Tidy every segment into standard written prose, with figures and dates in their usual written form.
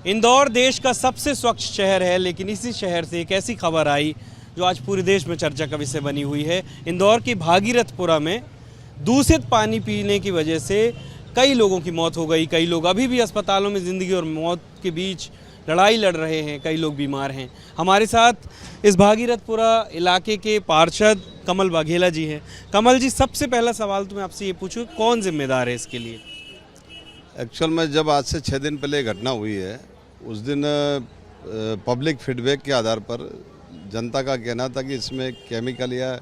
इंदौर देश का सबसे स्वच्छ शहर है, लेकिन इसी शहर से एक ऐसी खबर आई जो आज पूरे देश में चर्चा का विषय बनी हुई है। इंदौर की भागीरथपुरा में दूषित पानी पीने की वजह से कई लोगों की मौत हो गई। कई लोग अभी भी अस्पतालों में ज़िंदगी और मौत के बीच लड़ाई लड़ रहे हैं। कई लोग बीमार हैं। हमारे साथ इस भागीरथपुरा इलाके के पार्षद कमल वाघेला जी हैं। कमल जी, सबसे पहला सवाल तो मैं आपसे ये पूछूं, कौन जिम्मेदार है इसके लिए? एक्चुअल में जब आज से 6 दिन पहले घटना हुई है, उस दिन पब्लिक फीडबैक के आधार पर जनता का कहना था कि इसमें केमिकल या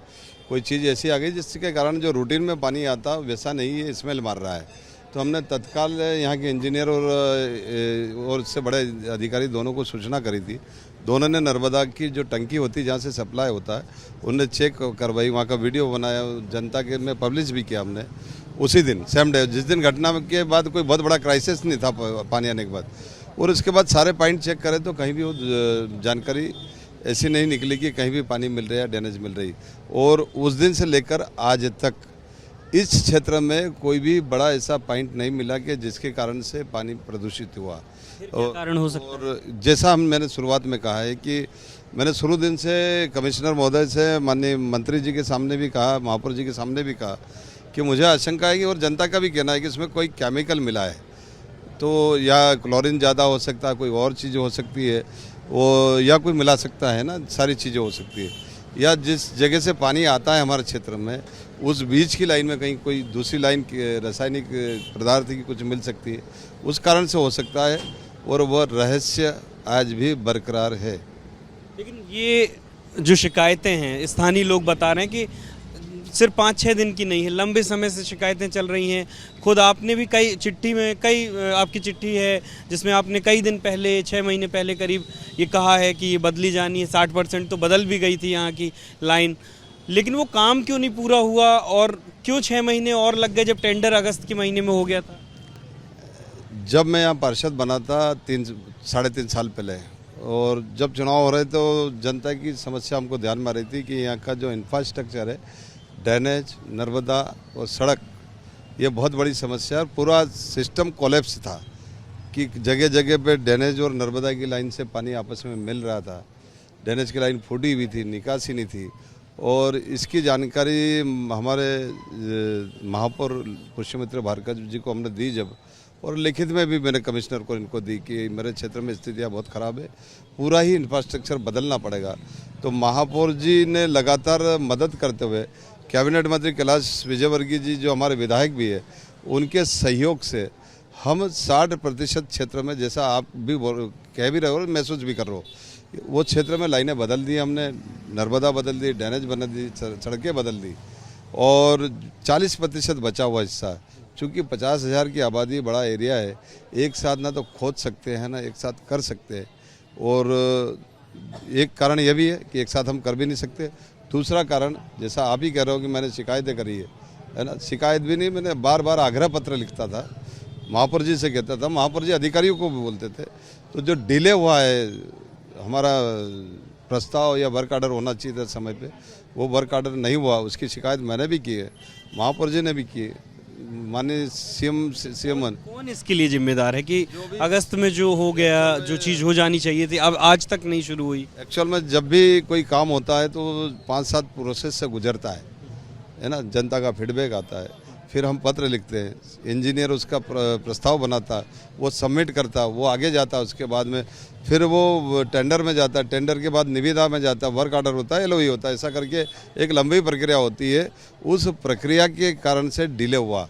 कोई चीज़ ऐसी आ गई जिसके कारण जो रूटीन में पानी आता वैसा नहीं है, स्मेल मार रहा है। तो हमने तत्काल यहाँ के इंजीनियर और इससे बड़े अधिकारी दोनों को सूचना करी थी। दोनों ने नर्मदा की जो टंकी होती है जहाँ से सप्लाई होता है उनने चेक करवाई, वहाँ का वीडियो बनाया, जनता के में पब्लिश भी किया हमने उसी दिन, सेम डे, जिस दिन घटना के बाद कोई बहुत बड़ा क्राइसिस नहीं था पानी आने के बाद। और उसके बाद सारे पॉइंट चेक करें तो कहीं भी वो जानकारी ऐसी नहीं निकली कि कहीं भी पानी मिल रहा है, डैमेज मिल रही। और उस दिन से लेकर आज तक इस क्षेत्र में कोई भी बड़ा ऐसा पॉइंट नहीं मिला कि जिसके कारण से पानी प्रदूषित हुआ। कारण हो सकता है? और जैसा मैंने शुरुआत में कहा है कि मैंने शुरू दिन से कमिश्नर महोदय से, माननीय मंत्री जी के सामने भी कहा, महापौर जी के सामने भी कहा कि मुझे आशंका है कि, और जनता का भी कहना है कि इसमें कोई केमिकल मिला है, तो या क्लोरीन ज़्यादा हो सकता है, कोई और चीज़ हो सकती है, वो या कोई मिला सकता है ना, सारी चीज़ें हो सकती है। या जिस जगह से पानी आता है हमारे क्षेत्र में, उस बीच की लाइन में कहीं कोई दूसरी लाइन रासायनिक पदार्थ की कुछ मिल सकती है, उस कारण से हो सकता है। और वह रहस्य आज भी बरकरार है। लेकिन ये जो शिकायतें हैं, स्थानीय लोग बता रहे हैं कि सिर्फ 5-6 दिन की नहीं है, लंबे समय से शिकायतें चल रही हैं। खुद आपने भी कई आपकी चिट्ठी है जिसमें आपने कई दिन पहले, 6 महीने पहले करीब ये कहा है कि ये बदली जानी है। 60% तो बदल भी गई थी यहाँ की लाइन, लेकिन वो काम क्यों नहीं पूरा हुआ और क्यों 6 महीने और लग गए जब टेंडर अगस्त के महीने में हो गया था? जब मैं यहाँ पार्षद बना था 3-3.5 साल पहले, और जब चुनाव हो रहे तो जनता की समस्या हमको ध्यान में आ रही थी कि यहाँ का जो इंफ्रास्ट्रक्चर है, ड्रेनेज, नर्मदा और सड़क, ये बहुत बड़ी समस्या है। पूरा सिस्टम कोलैप्स था कि जगह जगह पे ड्रेनेज और नर्मदा की लाइन से पानी आपस में मिल रहा था। ड्रेनेज की लाइन फूटी हुई थी, निकासी नहीं थी। और इसकी जानकारी हमारे महापौर पुष्यमित्र भार्गव जी को हमने दी जब, और लिखित में भी मैंने कमिश्नर को इनको दी कि मेरे क्षेत्र में स्थितियाँ बहुत ख़राब है, पूरा ही इंफ्रास्ट्रक्चर बदलना पड़ेगा। तो महापौर जी ने लगातार मदद करते हुए, कैबिनेट मंत्री कैलाश विजयवर्गीय जी जो हमारे विधायक भी है, उनके सहयोग से हम 60% क्षेत्र में, जैसा आप भी कह भी रहे हो, महसूस भी कर रहे हो, वो क्षेत्र में लाइनें बदल दी हमने, नर्मदा बदल दी, ड्रेनेज बदल दी, सड़कें बदल दी। और 40% बचा हुआ हिस्सा, चूँकि 50,000 की आबादी, बड़ा एरिया है, एक साथ ना तो खोद सकते हैं ना एक साथ कर सकते हैं। और एक कारण यह भी है कि एक साथ हम कर भी नहीं सकते। दूसरा कारण, जैसा आप ही कह रहे हो कि मैंने शिकायतें करी है ना, शिकायत भी नहीं, मैंने बार बार आग्रह पत्र लिखता था, महापौर जी से कहता था, महापौर जी अधिकारियों को भी बोलते थे। तो जो डिले हुआ है, हमारा प्रस्ताव या वर्क ऑर्डर होना चाहिए था समय पे, वो वर्क ऑर्डर नहीं हुआ, उसकी शिकायत मैंने भी की है, महापौर जी ने भी की है, माननीय सीएम। कौन इसके लिए जिम्मेदार है कि अगस्त में जो हो गया, जो चीज़ हो जानी चाहिए थी, अब आज तक नहीं शुरू हुई? एक्चुअल में जब भी कोई काम होता है तो 5-7 प्रोसेस से गुजरता है ना। जनता का फीडबैक आता है, फिर हम पत्र लिखते हैं, इंजीनियर उसका प्रस्ताव बनाता, वो सबमिट करता, वो आगे जाता, उसके बाद में फिर वो टेंडर में जाता, टेंडर के बाद निविदा में जाता, वर्क ऑर्डर होता है, एलओई होता है, ऐसा करके एक लंबी प्रक्रिया होती है। उस प्रक्रिया के कारण से डिले हुआ।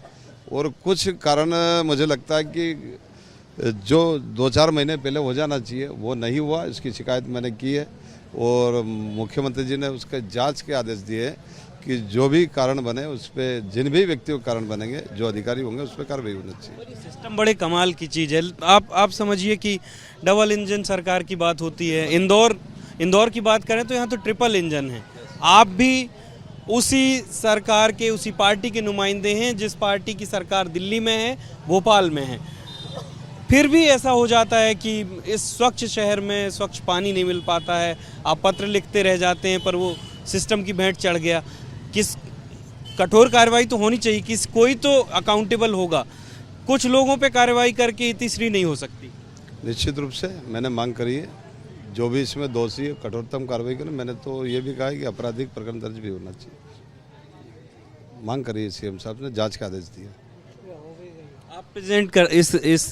और कुछ कारण मुझे लगता है कि जो 2-4 महीने पहले हो जाना चाहिए वो नहीं हुआ, इसकी शिकायत मैंने की है। और मुख्यमंत्री जी ने उसके जांच के आदेश दिए कि जो भी कारण बने उस पर, जिन भी व्यक्तियों के कारण बनेंगे, जो अधिकारी होंगे उस पर कार्रवाई होनी चाहिए। सिस्टम बड़े कमाल की चीज़ है। आप समझिए कि डबल इंजन सरकार की बात होती है, इंदौर की बात करें तो यहाँ तो ट्रिपल इंजन है। आप भी उसी सरकार के, उसी पार्टी के नुमाइंदे हैं जिस पार्टी की सरकार दिल्ली में है, भोपाल में है। फिर भी ऐसा हो जाता है कि इस स्वच्छ शहर में स्वच्छ पानी नहीं मिल पाता है। आप पत्र लिखते रह जाते हैं पर वो सिस्टम की भेंट चढ़ गया। किस कठोर कार्रवाई तो होनी चाहिए, कोई तो अकाउंटेबल होगा। कुछ लोगों पे कार्रवाई करके तीसरी नहीं हो सकती। निश्चित रूप से मैंने मांग करी है, जो भी इसमें दोषी है कठोरतम कार्रवाई करें। मैंने तो ये भी कहा है कि आपराधिक प्रकरण दर्ज भी होना चाहिए। मांग करी है सीएम साहब ने, जांच का आदेश दिया। आप प्रेजेंट कर इस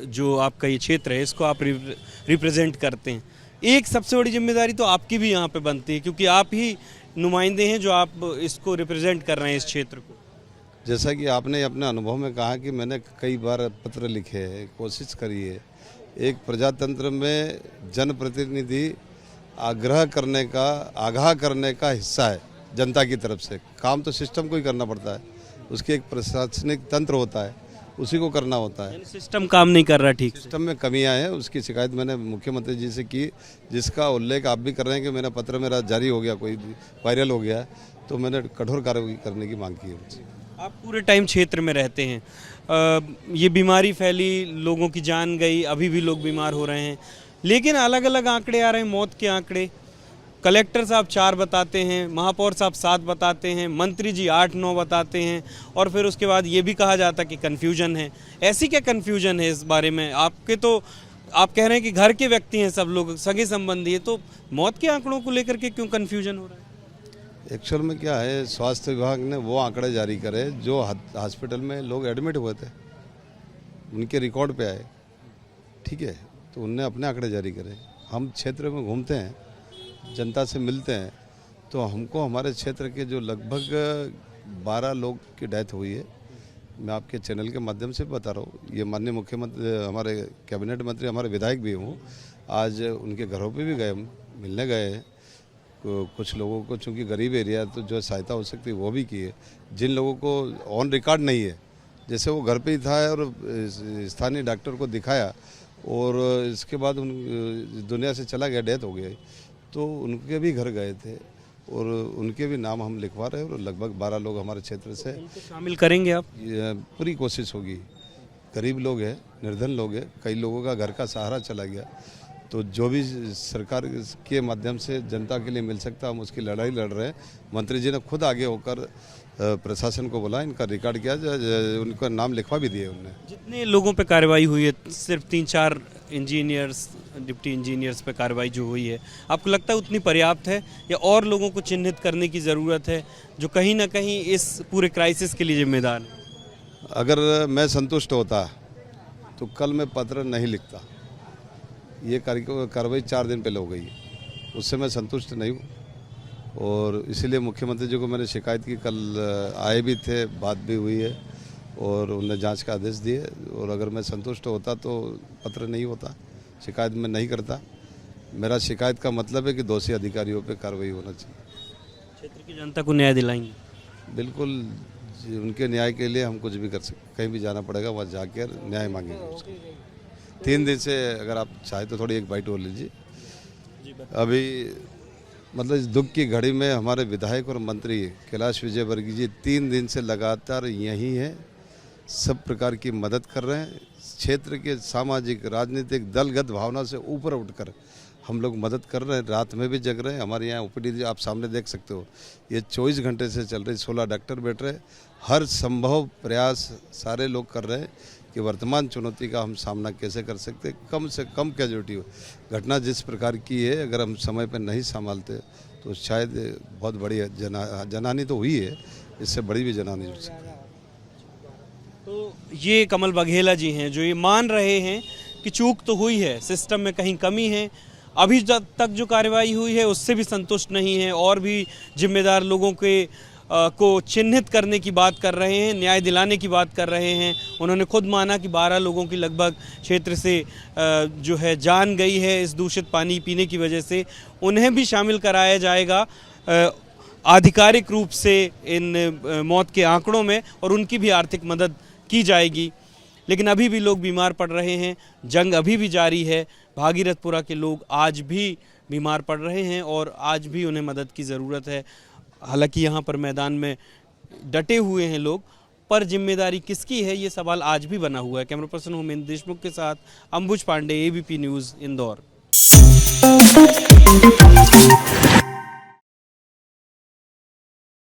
जो आपका ये क्षेत्र है इसको आप रिप्रेजेंट करते हैं। एक सबसे बड़ी जिम्मेदारी तो आपकी भी यहाँ पे बनती है, क्योंकि आप ही नुमाइंदे हैं जो आप इसको रिप्रेजेंट कर रहे हैं इस क्षेत्र को। जैसा कि आपने अपने अनुभव में कहा कि मैंने कई बार पत्र लिखे हैं, कोशिश करी है। एक प्रजातंत्र में जनप्रतिनिधि आगाह करने का हिस्सा है जनता की तरफ से। काम तो सिस्टम को ही करना पड़ता है, उसके एक प्रशासनिक तंत्र होता है, उसी को करना होता है। सिस्टम काम नहीं कर रहा ठीक से। सिस्टम में कमियां हैं, उसकी शिकायत मैंने मुख्यमंत्री जी से की, जिसका उल्लेख आप भी कर रहे हैं कि मेरा पत्र मेरा जारी हो गया, कोई वायरल हो गया, तो मैंने कठोर कार्रवाई करने की मांग की है उनसे। आप पूरे टाइम क्षेत्र में रहते हैं, ये बीमारी फैली, लोगों की जान गई, अभी भी लोग बीमार हो रहे हैं, लेकिन अलग अलग आंकड़े आ रहे हैं मौत के आंकड़े। कलेक्टर साहब 4 बताते हैं, महापौर साहब 7 बताते हैं, मंत्री जी 8-9 बताते हैं, और फिर उसके बाद ये भी कहा जाता कि कन्फ्यूजन है। ऐसी क्या कन्फ्यूजन है इस बारे में? आपके तो आप कह रहे हैं कि घर के व्यक्ति हैं सब लोग, सगे संबंधी है, तो मौत के आंकड़ों को लेकर के क्यों कन्फ्यूजन हो रहा है? एक्चुअल में क्या है, स्वास्थ्य विभाग ने वो आंकड़े जारी करे जो हॉस्पिटल में लोग एडमिट हुए थे, उनके रिकॉर्ड पे आए, ठीक है, तो उनने अपने आंकड़े जारी करे। हम क्षेत्र में घूमते हैं, जनता से मिलते हैं, तो हमको हमारे क्षेत्र के जो लगभग 12 लोग की डेथ हुई है, मैं आपके चैनल के माध्यम से बता रहा हूँ। ये माननीय मुख्यमंत्री, हमारे कैबिनेट मंत्री, हमारे विधायक भी हूँ, आज उनके घरों पे भी गए, मिलने गए हैं। कुछ लोगों को चूँकि गरीब एरिया है तो जो सहायता हो सकती है वो भी की है। जिन लोगों को ऑन रिकॉर्ड नहीं है, जैसे वो घर पे ही था और स्थानीय डॉक्टर को दिखाया और इसके बाद उन दुनिया से चला गया, डेथ हो गया, तो उनके भी घर गए थे और उनके भी नाम हम लिखवा रहे हैं और लगभग 12 लोग हमारे क्षेत्र से शामिल करेंगे आप? पूरी कोशिश होगी। गरीब लोग हैं, निर्धन लोग हैं, कई लोगों का घर का सहारा चला गया, तो जो भी सरकार के माध्यम से जनता के लिए मिल सकता हम उसकी लड़ाई लड़ रहे हैं। मंत्री जी ने खुद आगे होकर प्रशासन को बोला, इनका रिकॉर्ड किया, उनका नाम लिखवा भी दिए उन्होंने। जितने लोगों पे कार्रवाई हुई है, सिर्फ 3-4 इंजीनियर्स, डिप्टी इंजीनियर्स पे कार्रवाई जो हुई है, आपको लगता है उतनी पर्याप्त है या और लोगों को चिन्हित करने की ज़रूरत है जो कहीं ना कहीं इस पूरे क्राइसिस के लिए जिम्मेदार है? अगर मैं संतुष्ट होता तो कल मैं पत्र नहीं लिखता। ये कार्रवाई 4 दिन पहले हो गई है, उससे मैं संतुष्ट नहीं हूँ और इसीलिए मुख्यमंत्री जी को मैंने शिकायत की। कल आए भी थे, बात भी हुई है और उन्होंने जांच का आदेश दिए, और अगर मैं संतुष्ट होता तो पत्र नहीं होता, शिकायत मैं नहीं करता। मेरा शिकायत का मतलब है कि दोषी अधिकारियों पे कार्रवाई होना चाहिए। क्षेत्र की जनता को न्याय दिलाएंगे? बिल्कुल, उनके न्याय के लिए हम कुछ भी कर सकते, कहीं भी जाना पड़ेगा, वहाँ जाकर न्याय मांगेंगे उसको। 3 दिन से, अगर आप चाहे तो थोड़ी एक बाइट और लीजिए। अभी मतलब इस दुख की घड़ी में हमारे विधायक और मंत्री कैलाश विजयवर्गीय जी 3 दिन से लगातार यहीं हैं, सब प्रकार की मदद कर रहे हैं। क्षेत्र के सामाजिक राजनीतिक दलगत भावना से ऊपर उठकर हम लोग मदद कर रहे हैं, रात में भी जग रहे हैं। हमारे यहाँ ओपीडी आप सामने देख सकते हो, ये 24 घंटे से चल रही, 16 डॉक्टर बैठ रहे। हर संभव प्रयास सारे लोग कर रहे हैं कि वर्तमान चुनौती का हम सामना कैसे कर सकते, कम से कम कैजुअलिटी हो। घटना जिस प्रकार की है, अगर हम समय पर नहीं संभालते तो शायद बहुत बड़ी जनहानि तो हुई है, इससे बड़ी भी जनहानि हो सकती है। तो ये कमल बघेला जी हैं जो ये मान रहे हैं कि चूक तो हुई है, सिस्टम में कहीं कमी है, अभी तक जो कार्रवाई हुई है उससे भी संतुष्ट नहीं है और भी जिम्मेदार लोगों के को चिन्हित करने की बात कर रहे हैं, न्याय दिलाने की बात कर रहे हैं। उन्होंने खुद माना कि 12 लोगों की लगभग क्षेत्र से जो है जान गई है इस दूषित पानी पीने की वजह से। उन्हें भी शामिल कराया जाएगा आधिकारिक रूप से इन मौत के आंकड़ों में और उनकी भी आर्थिक मदद की जाएगी। लेकिन अभी भी लोग बीमार पड़ रहे हैं, जंग अभी भी जारी है। भागीरथपुरा के लोग आज भी बीमार पड़ रहे हैं और आज भी उन्हें मदद की ज़रूरत है। हालांकि यहाँ पर मैदान में डटे हुए हैं लोग, पर जिम्मेदारी किसकी है ये सवाल आज भी बना हुआ है। कैमरा पर्सन होमेंद्र देशमुख के साथ अंबुज पांडे, ABP न्यूज़, इंदौर।